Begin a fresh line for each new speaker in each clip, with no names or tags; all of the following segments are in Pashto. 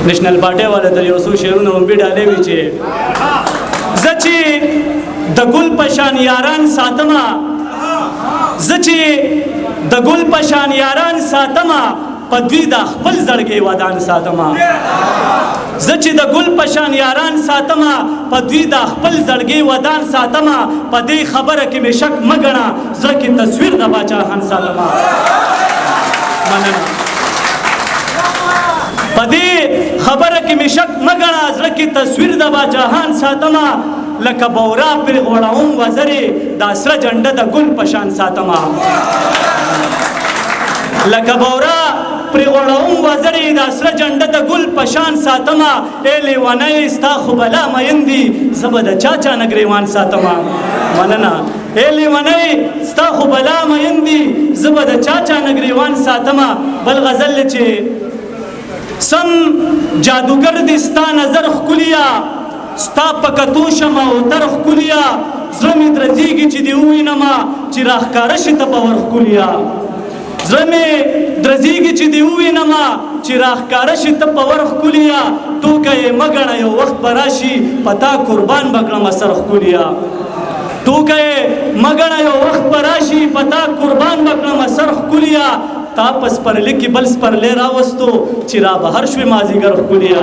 national party वाले ته یو څو شعرونه هم ډالې وي چې زه چې د ګل په شان یاران ساتمه زه چې د ګل په شان یاران ساتمه په دوی د خپل زړګي ودان ساتمه زه چې د ګل په شان یاران ساتمه په دوی د خپل زړګي ودان ساتمه په دې خبره کې مې شک مه ګڼه زړه کې تصویر د باچاخان ساتمه مننه په دې خبره کې مې شک مه ګڼه زړه کې تصویر د باچاخان ساتمه لکه بورا پر غوړوم وزرې دا سره جنډه د ګل په شان ساتمه لکه بورا پر غوړوم وزرې دا سره جنډه د ګل په شان ساتمه ای لیونۍ ستا خو بلا مین دي زه به د چا چا نه ګریوان ساتمه مننه ای لیونۍ ستا خو بلا مین دي زه به د چا چا نه ګریوان ساتمه بل غزل چې سم جادوګر دي ستا نظر ښکلیا ستا په کتو شمه او تر ښکلیا زړه مې درځېږي چې دې ووینمه چې راښکاره شي ته به ور ښکلیا زړه مې درځېږي چې دې ووینمه چې راښکاره شي ته په ور ښکلیا ټوکه یې مه ګڼه یو وخت به راشي په تا قربان به کړمه سر ښکلیا ټوکه یې مه ګڼه یو وخت به راشي په تا قربان به کړمه سر ښکلیا تا په سپرلي کې بل سپرلی راوستو چې را بهر شوې مازدیګر ښکلیا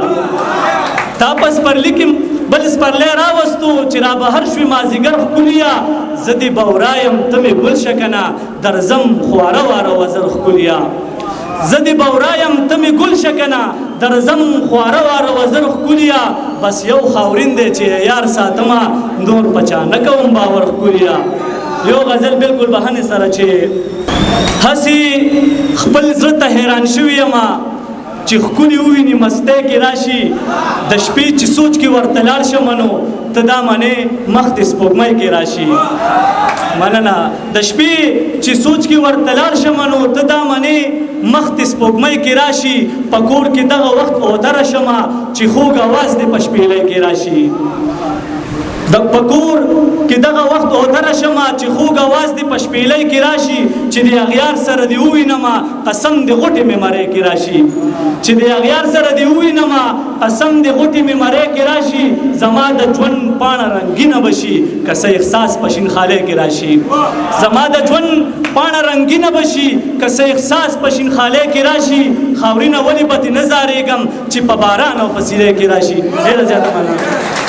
تا په سپرلي کې بل سپرلی راوستو چې را بهر شوې مازدیګر ښکلیا زه دې بورایم ته مې ګل شه که نه درځم خواره واره وزر ښکلیا زه دې بورایم ته مې ګل شه که نه درځم خواره واره وزر ښکلیا بس یو خاورین دی چې یار ساتمه نور په چا نه کوم باور ښکلیا یو غزل بالکل بهانې سره چې هسې خپل زړه ته حیران شوي یمه چې ښکلي وویني مستی کې راشي د شپې چې سوچ کې ورته لاړ شمه نو ته دا منې مخ د سپوږمۍ کې راشي مننه د شپې چې سوچ کې ورته لاړ شمه نو ته دا منې مخ د سپوږمۍ کې راشي په کور کې دغه وخت اودره شمه چې خوږ اواز دې په شپېلۍ کې راشي د پکور کې دغه وخت اودره شمه چې خوږ اواز دې په شپېلۍ کې راشي چې د اغیار سره دې ووینمه قسم دې غوټې مې مرۍ کې راشي چې د اغیار سره دې ووینمه قسم دې غوټې مې مرۍ کې راشي زما د ژوند پاڼه رنګینه بشي که څه احساس په شینخالۍ کې راشي زما د ژوند پاڼه رنګینه بشي که څه احساس په شینخالۍ کې راشي خاورینه ولې به ترې نه زارېږم چې په باران او په سیلۍ کې راشي ډېره زیاته مننه